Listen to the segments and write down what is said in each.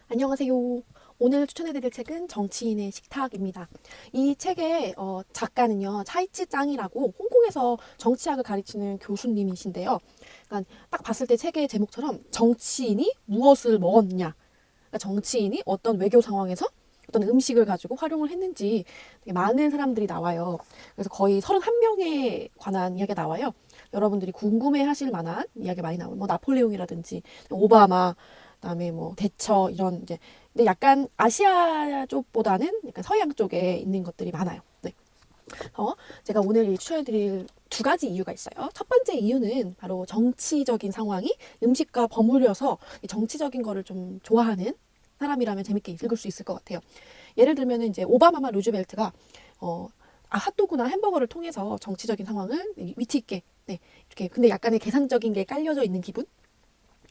안녕하세요. 오늘 추천해드릴 책은 정치인의 식탁입니다. 이 책의 작가는요, 차이츠 짱이라고 홍콩에서 정치학을 가르치는 교수님이신데요. 그러니까 딱 봤을 때 책의 제목처럼 정치인이 무엇을 먹었냐, 그러니까 정치인이 어떤 외교 상황에서 어떤 음식을 가지고 활용을 했는지 되게 많은 사람들이 나와요. 그래서 거의 31명에 관한 이야기가 나와요. 여러분들이 궁금해 하실 만한 이야기 많이 나와요. 뭐 나폴레옹이라든지 오바마, 그다음에 뭐 대처 이런 이제 근데 약간 아시아 쪽보다는 약간 서양 쪽에 있는 것들이 많아요. 네. 제가 오늘 추천해드릴 두 가지 이유가 있어요. 첫 번째 이유는 바로 정치적인 상황이 음식과 버무려서 정치적인 거를 좀 좋아하는 사람이라면 재밌게 읽을 수 있을 것 같아요. 예를 들면 이제 오바마나 루즈벨트가 핫도그나 햄버거를 통해서 정치적인 상황을 위트 있게 네, 이렇게 근데 약간의 계산적인 게 깔려져 있는 기분.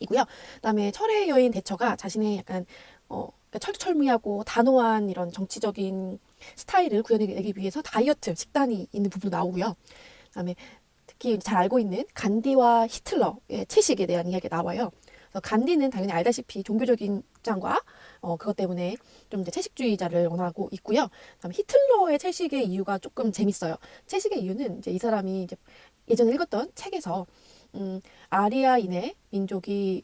이고요. 그다음에 철의 여인 대처가 자신의 약간 그러니까 철두철미하고 단호한 이런 정치적인 스타일을 구현해내기 위해서 다이어트 식단이 있는 부분도 나오고요. 그다음에 특히 잘 알고 있는 간디와 히틀러의 채식에 대한 이야기가 나와요. 그래서 간디는 당연히 알다시피 종교적인 입장과 그것 때문에 좀 이제 채식주의자를 원하고 있고요. 그다음에 히틀러의 채식의 이유가 조금 재밌어요. 채식의 이유는 이제 이 사람이 이제 예전에 읽었던 책에서 아리아인의 민족이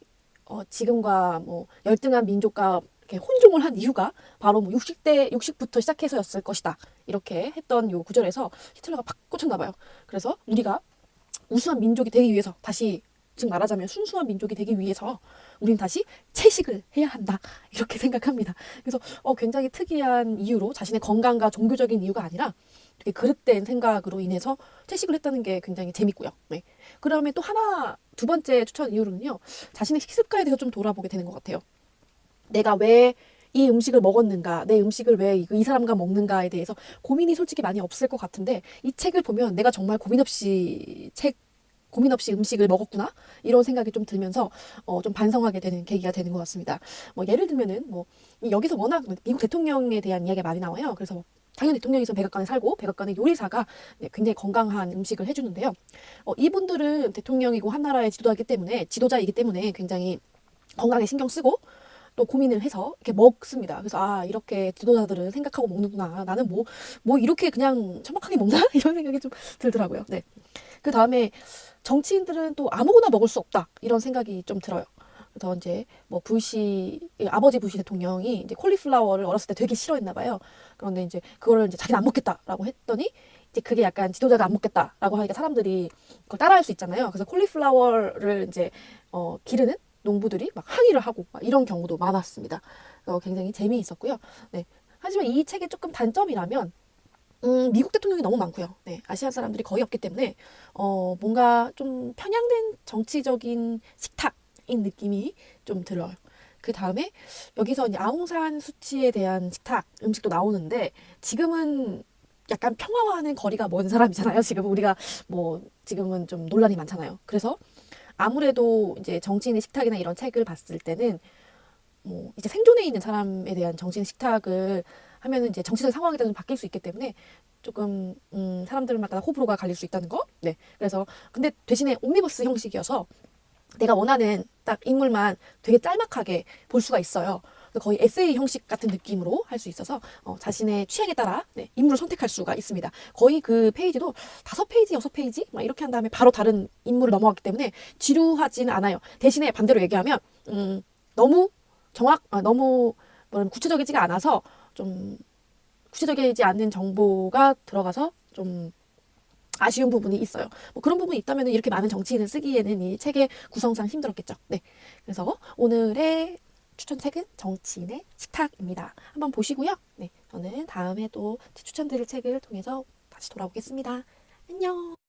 지금과 뭐 열등한 민족과 이렇게 혼종을 한 이유가 바로 뭐 육식부터 시작해서였을 것이다. 이렇게 했던 요 구절에서 히틀러가 팍 꽂혔나 봐요. 그래서 우리가 우수한 민족이 되기 위해서 다시 즉 말하자면 순수한 민족이 되기 위해서 우리는 다시 채식을 해야 한다. 이렇게 생각합니다. 그래서 굉장히 특이한 이유로 자신의 건강과 종교적인 이유가 아니라 되게 그릇된 생각으로 인해서 채식을 했다는 게 굉장히 재밌고요. 네. 그다음에 또 두 번째 추천 이유로는요. 자신의 식습관에 대해서 좀 돌아보게 되는 것 같아요. 내가 왜 이 음식을 먹었는가, 내 음식을 왜 이 사람과 먹는가에 대해서 고민이 솔직히 많이 없을 것 같은데 이 책을 보면 내가 정말 고민 없이 음식을 먹었구나 이런 생각이 좀 들면서 좀 반성하게 되는 계기가 되는 것 같습니다. 뭐 예를 들면은 뭐 여기서 워낙 미국 대통령에 대한 이야기가 많이 나와요. 그래서 당연히 대통령이 있으면 백악관에 살고 백악관의 요리사가 굉장히 건강한 음식을 해주는데요. 이분들은 대통령이고 한 나라의 지도자이기 때문에 굉장히 건강에 신경 쓰고 또 고민을 해서 이렇게 먹습니다. 그래서 이렇게 지도자들은 생각하고 먹는구나. 나는 뭐 이렇게 그냥 천박하게 먹나? 이런 생각이 좀 들더라고요. 네. 그 다음에 정치인들은 또 아무거나 먹을 수 없다. 이런 생각이 좀 들어요. 그래서 이제 뭐 아버지 부시 대통령이 이제 콜리플라워를 어렸을 때 되게 싫어했나 봐요. 그런데 이제 그거를 이제 자기는 안 먹겠다라고 했더니 이제 그게 약간 지도자가 안 먹겠다라고 하니까 사람들이 그걸 따라할 수 있잖아요. 그래서 콜리플라워를 이제 기르는 농부들이 막 항의를 하고 막 이런 경우도 많았습니다. 굉장히 재미있었고요. 네. 하지만 이 책의 조금 단점이라면 미국 대통령이 너무 많고요. 네, 아시아 사람들이 거의 없기 때문에 뭔가 좀 편향된 정치적인 식탁인 느낌이 좀 들어요. 그 다음에 여기서 이제 아웅산 수치에 대한 식탁 음식도 나오는데 지금은 약간 평화와는 거리가 먼 사람이잖아요. 지금 우리가 뭐 지금은 좀 논란이 많잖아요. 그래서 아무래도 이제 정치인의 식탁이나 이런 책을 봤을 때는 뭐 이제 생존해 있는 사람에 대한 정치인 식탁을 하면은 이제 정치적 상황에 따라서 바뀔 수 있기 때문에 조금 사람들마다 호불호가 갈릴 수 있다는 거. 네. 그래서 근데 대신에 옴니버스 형식이어서 내가 원하는 딱 인물만 되게 짤막하게 볼 수가 있어요. 거의 에세이 형식 같은 느낌으로 할 수 있어서 자신의 취향에 따라 인물을 선택할 수가 있습니다. 거의 그 페이지도 5페이지, 6페이지 막 이렇게 한 다음에 바로 다른 인물을 넘어갔기 때문에 지루하지는 않아요. 대신에 반대로 얘기하면 너무 너무 구체적이지가 않아서 좀 구체적이지 않는 정보가 들어가서 좀 아쉬운 부분이 있어요. 뭐 그런 부분이 있다면 이렇게 많은 정치인을 쓰기에는 이 책의 구성상 힘들었겠죠. 네. 그래서 오늘의 추천책은 정치인의 식탁입니다. 한번 보시고요. 네. 저는 다음에 또 추천드릴 책을 통해서 다시 돌아오겠습니다. 안녕.